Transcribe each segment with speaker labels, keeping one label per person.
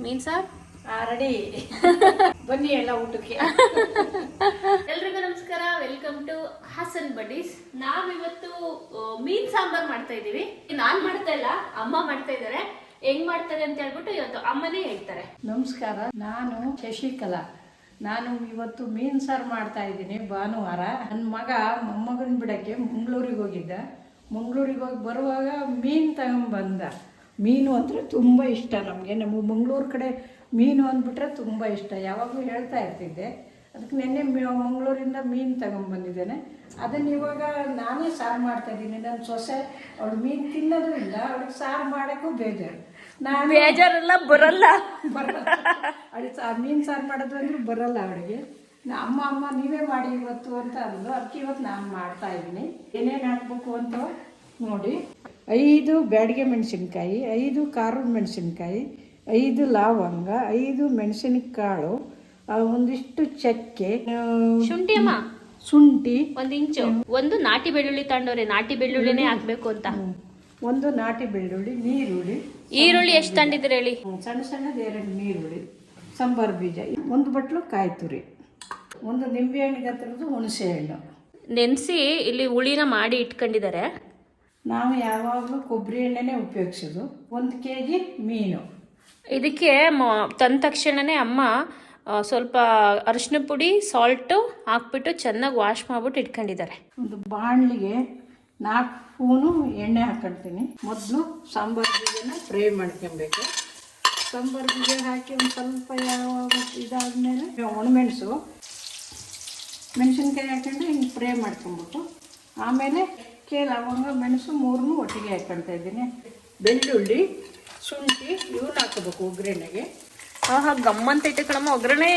Speaker 1: ಮೀನ್ sir
Speaker 2: ready. ಬನ್ನಿ ಎಲ್ಲ ಊಟಕ್ಕೆ.
Speaker 1: ಎಲ್ರಿಗೂ ನಮಸ್ಕಾರ, ವೆಲ್ಕಮ್ ಟು ಹಾಸನ್ ಬಡೀಸ್. ನಾವಿವತ್ತು ಮೀನ್ ಸಾಂಬಾರ್ ಮಾಡ್ತಾ ಇದೀವಿ. ನಾನ್ ಮಾಡ್ತಾ ಇಲ್ಲ, ಅಮ್ಮ ಮಾಡ್ತಾ ಇದಾರೆ. ಹೆಂಗ್ ಮಾಡ್ತಾರೆ ಅಂತ ಹೇಳ್ಬಿಟ್ಟು ಇವತ್ತು ಅಮ್ಮನೇ ಹೇಳ್ತಾರೆ.
Speaker 2: ನಮಸ್ಕಾರ, ನಾನು ಶಶಿಕಲಾ. ನಾನು ಇವತ್ತು ಮೀನ್ ಸಾರು ಮಾಡ್ತಾ ಇದ್ದೀನಿ. ಭಾನುವಾರ ನನ್ನ ಮಗ ಮೊಮ್ಮಗನ ಬಿಡಕ್ಕೆ ಮಂಗಳೂರಿಗೆ ಹೋಗಿದ್ದ. ಮಂಗಳೂರಿಗೆ ಹೋಗಿ ಬರುವಾಗ ಮೀನು ತಗೊಂಡ್ಬಂದ. ಮೀನು ಅಂದರೆ ತುಂಬ ಇಷ್ಟ ನಮಗೆ. ನಮ್ಮ ಮಂಗಳೂರು ಕಡೆ ಮೀನು ಅಂದ್ಬಿಟ್ರೆ ತುಂಬ ಇಷ್ಟ. ಯಾವಾಗಲೂ ಹೇಳ್ತಾ ಇರ್ತಿದ್ದೆ. ಅದಕ್ಕೆ ನಿನ್ನೆ ಮಂಗಳೂರಿಂದ ಮೀನು ತಗೊಂಡ್ಬಂದಿದ್ದೇನೆ. ಅದನ್ನು ಇವಾಗ ನಾನೇ ಸಾರು ಮಾಡ್ತಾಯಿದ್ದೀನಿ. ನನ್ನ ಸೊಸೆ ಅವಳು ಮೀನು ತಿನ್ನೋದು ಇಲ್ಲ, ಅವಳಿಗೆ ಸಾರು ಮಾಡೋಕ್ಕೂ ಬೇಜಾರು. ನಾನು
Speaker 1: ಬೇಜಾರೆಲ್ಲ ಬರಲ್ಲ
Speaker 2: ಅವಳಿಗೆ ಮೀನು ಸಾರು ಮಾಡೋದು ಅಂದ್ರೆ ಬರಲ್ಲ ಅವಳಿಗೆ. ಅಮ್ಮ ನೀವೇ ಮಾಡಿ ಇವತ್ತು ಅಂತ ಅಂದು, ಅದಕ್ಕೆ ಇವತ್ತು ನಾನು ಮಾಡ್ತಾ ಇದ್ದೀನಿ. ಏನೇನು ಹಾಕ್ಬೇಕು ಅಂತ ನೋಡಿ. 5 ಬ್ಯಾಡಿಗೆ ಮೆಣಸಿನ್ಕಾಯಿ, 5 ಖಾರದ ಮೆಣಸಿನ್ಕಾಯಿ, 5 ಲವಂಗ, 5 ಮೆಣಸಿನಕಾಳು, ಒಂದಿಷ್ಟು ಚಕ್ಕೆ,
Speaker 1: ಶುಂಠಿ ಅಮ್ಮ,
Speaker 2: ಶುಂಠಿ
Speaker 1: 1 ಇಂಚು, ಒಂದು ನಾಟಿ ಬೆಳ್ಳುಳ್ಳಿ ತಗೊಂಡವ್ರೆ. ನಾಟಿ ಬೆಳ್ಳುಳ್ಳಿನೇ ಹಾಕ್ಬೇಕು ಅಂತ.
Speaker 2: ಒಂದು ನಾಟಿ ಬೆಳ್ಳುಳ್ಳಿ,
Speaker 1: ಈರುಳ್ಳಿ ಎಷ್ಟು ತಗೊಂಡಿದ್ರೆ ಹೇಳಿ.
Speaker 2: ಸಣ್ಣ ಸಣ್ಣದು 2 ನೀರುಳ್ಳಿ, ಸಾಂಬಾರು ಬೀಜ, 1 ಬಟ್ಲು ಕಾಯಿ ತುರಿ, 1 ನಿಂಬೆ ಹಣ್ಣಿಗೆ ಹತ್ತಿರದ್ದು ಹುಣಸೆ ಹಣ್ಣು
Speaker 1: ನೆನೆಸಿ ಇಲ್ಲಿ ಹುಳಿನ ಮಾಡಿ ಇಟ್ಕೊಂಡಿದ್ದಾರೆ.
Speaker 2: ನಾವು ಯಾವಾಗಲೂ ಕೊಬ್ಬರಿ ಎಣ್ಣೆನೇ ಉಪಯೋಗಿಸೋದು. 1 kg ಮೀನು.
Speaker 1: ಇದಕ್ಕೆ ತಂದ ತಕ್ಷಣನೇ ಅಮ್ಮ ಸ್ವಲ್ಪ ಅರಿಶಿನ ಪುಡಿ, ಸಾಲ್ಟು ಹಾಕ್ಬಿಟ್ಟು ಚೆನ್ನಾಗಿ ವಾಶ್ ಮಾಡ್ಬಿಟ್ಟು ಇಟ್ಕೊಂಡಿದ್ದಾರೆ.
Speaker 2: ಒಂದು ಬಾಣಲಿಗೆ 4 ಸ್ಪೂನು ಎಣ್ಣೆ ಹಾಕ್ಕೊಳ್ತೀನಿ. ಮೊದಲು ಸಾಂಬಾರು ಬೀಜನ ಫ್ರೈ ಮಾಡ್ಕೊಬೇಕು. ಸಾಂಬಾರು ಬೀಜ ಹಾಕಿ ಒಂದು ಸ್ವಲ್ಪ ಯಾವಾಗ ಇದಾದಮೇಲೆ ಒಣಮೆಣಸು, ಮೆಣಸಿನ್ಕಾಯಿ ಹಾಕ್ಕೊಂಡು ಹಿಂಗೆ ಫ್ರೈ ಮಾಡ್ಕೊಂಬಿಟ್ಟು ಆಮೇಲೆ ಲವಂಗ, ಮೆಣಸು 3 ಒಟ್ಟಿಗೆ ಹಾಕ್ಕೊಳ್ತಾ ಇದ್ದೀನಿ. ಬೆಳ್ಳುಳ್ಳಿ, ಶುಂಠಿ ಇವನ್ನ ಹಾಕೋಬೇಕು ಒಗ್ಗರಣೆಗೆ.
Speaker 1: ಆಹಾ, ಗಮ್ಮಂತ ಐತೆ ಕಣಮ್ಮ ಒಗ್ಗರಣೆ.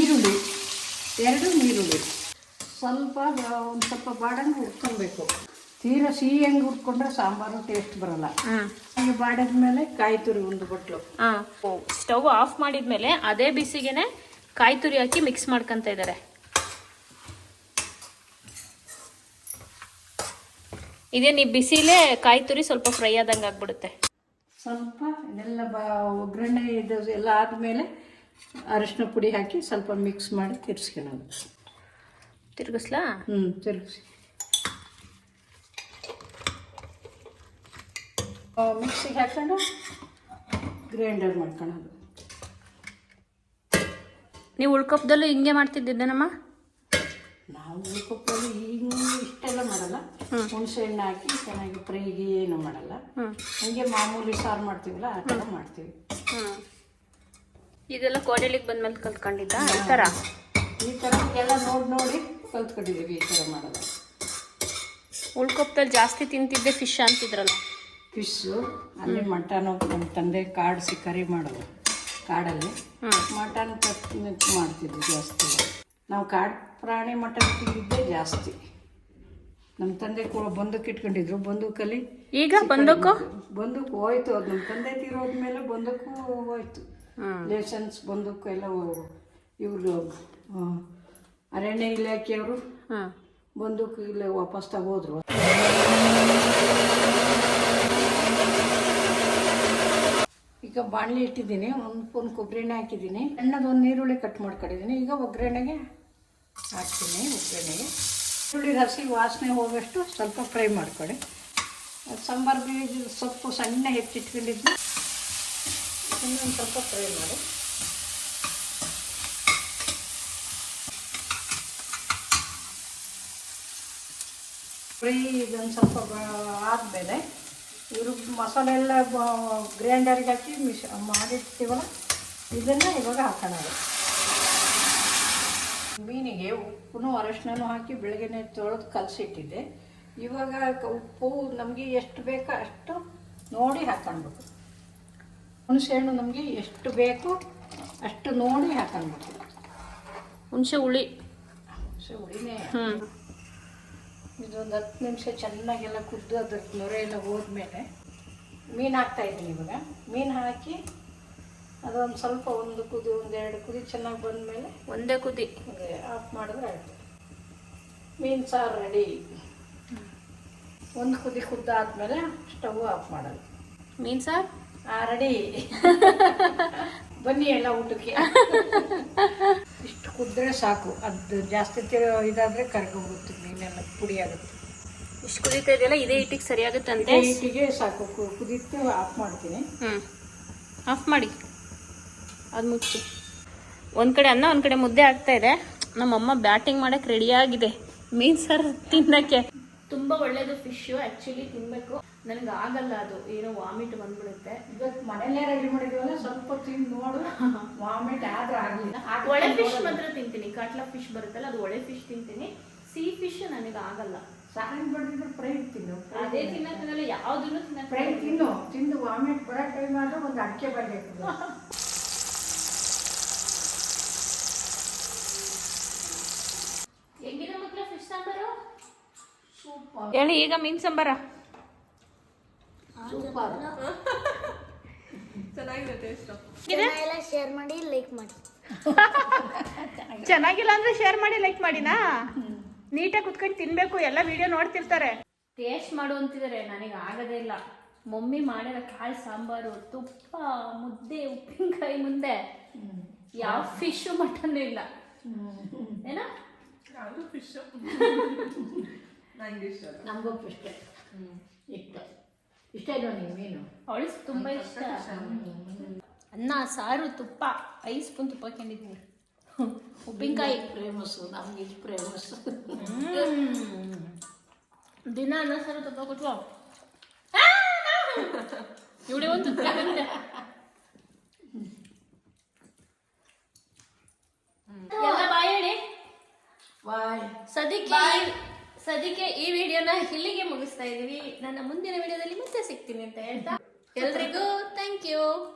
Speaker 2: ಈರುಳ್ಳಿ, 2 ನೀರುಳ್ಳಿ ಸ್ವಲ್ಪ ಒಂದು ಸ್ವಲ್ಪ ಬಾಡಂಗೆ ಹುರ್ಕೊಬೇಕು. ತೀರಾ ಸಿಹಿ ಹೆಂಗೆ ಹುರ್ಕೊಂಡ್ರೆ ಸಾಂಬಾರು ಟೇಸ್ಟ್ ಬರಲ್ಲ. ಹಾಗೆ ಬಾಡಿದ ಮೇಲೆ ಕಾಯಿ ತುರಿ 1 ಬಟ್ಲು.
Speaker 1: ಸ್ಟವ್ ಆಫ್ ಮಾಡಿದ್ಮೇಲೆ ಅದೇ ಬಿಸಿಗೆನೆ ಕಾಯಿ ತುರಿ ಹಾಕಿ ಮಿಕ್ಸ್ ಮಾಡ್ಕೊಂತ ಇದ್ದಾರೆ. ಇದೇನು ಬಿಸಿಲೇ ಕಾಯಿ ತುರಿ ಸ್ವಲ್ಪ ಫ್ರೈ ಆದಂಗೆ ಆಗ್ಬಿಡುತ್ತೆ.
Speaker 2: ಸ್ವಲ್ಪ ಇದೆಲ್ಲ ಒಗ್ಗರಣೆ ಇದು ಎಲ್ಲ ಆದಮೇಲೆ ಅರಿಶಿನ ಪುಡಿ ಹಾಕಿ ಸ್ವಲ್ಪ ಮಿಕ್ಸ್ ಮಾಡಿ ತಿರ್ಸ್ಕೊಳ್ಳೋದು.
Speaker 1: ತಿರ್ಗಿಸ್ಲಾ?
Speaker 2: ತಿರುಗಿಸಿ ಮಿಕ್ಸಿಗೆ ಹಾಕೊಂಡು ಗ್ರೈಂಡರ್ ಮಾಡ್ಕೊಳ್ಳೋದು.
Speaker 1: ನೀವು ಉಳ್ಕೊಪ್ಪದಲ್ಲೂ ಹಿಂಗೆ ಮಾಡ್ತಿದ್ದಿದ್ದೇನಮ್ಮ?
Speaker 2: ನಾವು ಉಳ್ಕೊಪ್ಪಲ್ಲಿ ಹಿಂಗೆ ಇಷ್ಟೆಲ್ಲ ಮಾಡಲ್ಲ. ಹುಣಸೆ ಹಣ್ಣು ಹಾಕಿ ಚೆನ್ನಾಗಿ ಫ್ರೈಗೆ ಏನು ಮಾಡಲ್ಲ. ಹಂಗೆ ಮಾಮೂಲಿ ಸಾರು ಮಾಡ್ತೀವಲ್ಲ ಆ ಥರ ಮಾಡ್ತೀವಿ.
Speaker 1: ಇದೆಲ್ಲ ಕೋಡಳಿಗೆ ಬಂದ್ಮೇಲೆ ಕಲ್ತ್ಕೊಂಡಿದ್ದ ಈ ಥರ
Speaker 2: ಎಲ್ಲ ನೋಡಿ ಕಲ್ತ್ಕೊಂಡಿದ್ದೀವಿ ಈ ಥರ ಮಾಡೋದು.
Speaker 1: ಉಳ್ಕೊಪ್ಪದಲ್ಲಿ ಜಾಸ್ತಿ ತಿಂತಿದ್ದೆ ಫಿಶ್ ಅಂತಿದ್ರಲ್ಲ.
Speaker 2: ಫಿಶ್ಶು ಅಲ್ಲಿ ಮಟನು ನಮ್ಮ ತಂದೆ ಕಾಡಿಸಿ ಕರಿ ಮಾಡೋದು. ಕಾಡಲ್ಲಿ ಮಟನ್ ಮಾಡ್ತಿದ್ವಿ ಜಾಸ್ತಿ. ನಾವು ಕಾಡು ಪ್ರಾಣಿ ಮಟನ್ ತಿಂದಿದ್ದೆ ಜಾಸ್ತಿ. ನಮ್ಮ ತಂದೆ ಬಂದೂಕು ಇಟ್ಕೊಂಡಿದ್ರು. ಬಂದೂಕಲ್ಲಿ
Speaker 1: ಈಗ ಬಂದೂಕು
Speaker 2: ಹೋಯ್ತು. ಅದು ನಮ್ಮ ತಂದೆ ತೀರೋದ್ಮೇಲೆ ಬಂದೂಕು ಹೋಯ್ತು. ಲೈಸೆನ್ಸ್ ಬಂದೂಕು ಎಲ್ಲ ಇವರು ಅರಣ್ಯ ಇಲಾಖೆಯವರು ಬಂದೂಕು ಇಲ್ಲ ವಾಪಸ್ ತಗೋದ್ರು. ಈಗ ಬಾಣಲಿ ಇಟ್ಟಿದ್ದೀನಿ. 1 ಸ್ಪೂನ್ ಕೊಬ್ಬರಿ ಎಣ್ಣೆ ಹಾಕಿದ್ದೀನಿ. ಸಣ್ಣದು 1 ನೀರುಳ್ಳಿ ಕಟ್ ಮಾಡ್ಕೊಂಡಿದ್ದೀನಿ. ಈಗ ಒಗ್ಗರಣೆಗೆ ಹಾಕ್ತೀನಿ. ಒಗ್ಗರಣೆಗೆ ಈರುಳ್ಳಿ ಹಸಿ ವಾಸನೆ ಹೋಗೋಷ್ಟು ಸ್ವಲ್ಪ ಫ್ರೈ ಮಾಡ್ಕೊಳ್ಳಿ. ಸಾಂಬಾರು ಬೀಜ ಸೊಪ್ಪು ಸಣ್ಣ ಹೆಚ್ಚಿಟ್ಕೊಂಡಿದ್ದು ಇನ್ನೊಂದು ಸ್ವಲ್ಪ ಫ್ರೈ ಮಾಡಿ. ಫ್ರೈ ಇದೊಂದು ಸ್ವಲ್ಪ ಆದಮೇಲೆ ಇವರು ಮಸಾಲೆ ಎಲ್ಲ ಗ್ರೈಂಡರ್ಗೆ ಹಾಕಿ ಮಾಡಿರ್ತೀವಲ್ಲ ಇದನ್ನು ಇವಾಗ ಹಾಕೋಣದು. ಮೀನಿಗೆ ಉಪ್ಪು ಅರಶಿನೂ ಹಾಕಿ ಬೆಳಗ್ಗೆನೆ ತೊಳೆದು ಕಲಸಿಟ್ಟಿದ್ದೆ. ಇವಾಗ ಉಪ್ಪು ನಮಗೆ ಎಷ್ಟು ಬೇಕೋ ಅಷ್ಟು ನೋಡಿ ಹಾಕ್ಕೊಳ್ಬೇಕು. ಹುಣಸೆ ಹಣ್ಣು ನಮಗೆ ಎಷ್ಟು ಬೇಕು ಅಷ್ಟು ನೋಡಿ ಹಾಕ್ಕೊಳ್ಬೇಕು.
Speaker 1: ಹುಣಸೆ ಹುಳಿನೇ
Speaker 2: ಇದೊಂದು 10 ನಿಮಿಷ ಚೆನ್ನಾಗೆಲ್ಲ ಕುದ್ದು ಅದ್ರ ನೊರೆ ಎಲ್ಲ ಹೋದ್ಮೇಲೆ ಮೀನು ಹಾಕ್ತಾಯಿದ್ದೀನಿ. ಇವಾಗ ಮೀನು ಹಾಕಿ ಅದೊಂದು ಸ್ವಲ್ಪ 1 ಕುದಿ 1-2 ಕುದಿ ಚೆನ್ನಾಗಿ ಬಂದಮೇಲೆ
Speaker 1: ಒಂದೇ ಕುದಿ
Speaker 2: ಆಫ್ ಮಾಡಿದ್ರೆ ಆಯಿತು. ಮೀನು ಸಾರು ರೆಡಿ. 1 ಕುದಿ ಕುದ್ದಾದ್ಮೇಲೆ ಸ್ಟವ್ ಆಫ್ ಮಾಡೋದು.
Speaker 1: ಮೀನು ಸಾರು
Speaker 2: ರೆಡಿ. ಬನ್ನಿ ಎಲ್ಲ ಊಟಕ್ಕೆ. ಇಷ್ಟು ಕುದ್ರೆ ಸಾಕು, ಅದು ಜಾಸ್ತಿ ಇದಾದ್ರೆ ಕರ್ಗೋಗುತ್ತೆ, ಮೀನೆಲ್ಲ ಪುಡಿ ಆಗುತ್ತೆ.
Speaker 1: ಇಷ್ಟು ಕುದೀತಾ ಇದೆಯಲ್ಲ, ಇದೇ ಹಿಟ್ಟಿಗೆ ಸರಿಯಾಗುತ್ತಂತೆ.
Speaker 2: ಹಿಟ್ಟಿಗೆ ಸಾಕು, ಕುದಿತ್ತು ಆಫ್ ಮಾಡ್ತೀನಿ.
Speaker 1: ಆಫ್ ಮಾಡಿ, ಅದು ಮುಚ್ಚಿ. ಒಂದು ಕಡೆ ಅನ್ನ ಒಂದು ಕಡೆ ಮುದ್ದೆ ಆಗ್ತಾ ಇದೆ. ನಮ್ಮಮ್ಮ ಬ್ಯಾಟಿಂಗ್ ಮಾಡಕ್ಕೆ ರೆಡಿಯಾಗಿದೆ ಮೀನು ಸಾರು ತಿನ್ನಕ್ಕೆ. ತುಂಬ ಒಳ್ಳೇದು ಫಿಶು, ಆ್ಯಕ್ಚುಲಿ ತಿನ್ನಬೇಕು. ನನಗೆ ಆಗಲ್ಲ, ಅದು ಏನೋ ವಾಮಿಟ್ ಬಂದ್ಬಿಡುತ್ತೆ.
Speaker 2: ಇವತ್ತು ಮನೆಯಲ್ಲೇ ರೆಡಿ ಮಾಡಿದ್ವಲ್ಲ, ಸ್ವಲ್ಪ ತಿಂದು ನೋಡು, ವಾಮಿಟ್ ಆದ್ರೆ ಆಗಲಿಲ್ಲ.
Speaker 1: ಒಳ್ಳೆ ಫಿಶ್ ಮಾತ್ರ ತಿಂತೀನಿ, ಕಾಟ್ಲಾ ಫಿಶ್ ಬರುತ್ತಲ್ಲ, ಅದು ಒಳ್ಳೆ ಫಿಶ್ ತಿಂತೀನಿ. ಸಿ ಫಿಶ್ ನನಗೆ ಆಗಲ್ಲ.
Speaker 2: ಸಾರಿನ ಬಡಿದ್ರೆ ಫ್ರೈ ತಿನ್ನು.
Speaker 1: ಅದೇ ತಿನ್ನಕ್ಕಾಗಲ್ಲ, ಯಾವುದನ್ನು
Speaker 2: ಫ್ರೈ ತಿನ್ನು. ತಿಂದು ವಾಮಿಟ್ ಬರೋ ಟೈಮ್ ಆದ್ರೆ ಒಂದು ಅಡಿಕೆ ಬರಬೇಕು.
Speaker 1: ಹೆಂಗಿದೆ ಮಕ್ಕಳ ಫಿಶ್ ಸಾಂಬಾರು?
Speaker 2: ಸೂಪರ್.
Speaker 1: ಹೇಳಿ ಈಗ ಮೀನು ಸಾಂಬಾರ
Speaker 2: ಸೂಪರ್.
Speaker 3: ಶೇರ್ ಮಾಡಿ ಲೈಕ್ ಮಾಡಿ.
Speaker 1: ಚೆನ್ನಾಗಿಲ್ಲ ಅಂದ್ರೆ ಶೇರ್ ಮಾಡಿ, ಲೈಕ್ ಮಾಡಿನಾ. ನೀಟಾಗಿ ಕುತ್ಕೊಂಡು ತಿನ್ಬೇಕು, ಎಲ್ಲ ವಿಡಿಯೋ ನೋಡ್ತಿರ್ತಾರೆ. ಟೇಸ್ಟ್ ಮಾಡು ಅಂತಿದ್ದಾರೆ, ನನಗೆ ಆಗದೇ ಇಲ್ಲ. ಮಮ್ಮಿ ಮಾಡಿರೋ ಕಾಳು ಸಾಂಬಾರು, ತುಪ್ಪ, ಮುದ್ದೆ, ಉಪ್ಪಿನಕಾಯಿ ಮುಂದೆ ಯಾವ ಫಿಶು ಮಟನ್ ಇಲ್ಲ. ಏನ
Speaker 2: ನಮಗೂ ಇಷ್ಟ. ಇಷ್ಟ ಇಲ್ಲ ನೀವು ಮೀನು?
Speaker 1: ಅವಳು ತುಂಬಾ ಇಷ್ಟ. ಅನ್ನ ಸಾರು ತುಪ್ಪ 5 ಸ್ಪೂನ್ ತುಪ್ಪ ಹಾಕೊಂಡಿದ್ದೀನಿ. ಉಪ್ಪಿನಕಾಯಿ
Speaker 2: ಫೇಮಸ್ಸು, ನಮ್ಗೆ ಇದು ಫೇಮಸ್.
Speaker 1: ದಿನ ಅನ್ನ ಸಾರು ತುಪ್ಪ ಕೊಟ್ಟು ಇವಳೆ ಒಂದು ಎಲ್ಲ ಬಾಯ್ ಹೇಳಿ.
Speaker 2: ಬಾಯ್.
Speaker 1: ಸದ್ಯಕ್ಕೆ ಈ ವಿಡಿಯೋನ ಇಲ್ಲಿಗೆ ಮುಗಿಸ್ತಾ ಇದೀವಿ. ನನ್ನ ಮುಂದಿನ ವಿಡಿಯೋದಲ್ಲಿ ಮತ್ತೆ ಸಿಗ್ತೀನಿ ಅಂತ ಹೇಳ್ತಾ ಎಲ್ರಿಗೂ ಥ್ಯಾಂಕ್ ಯು.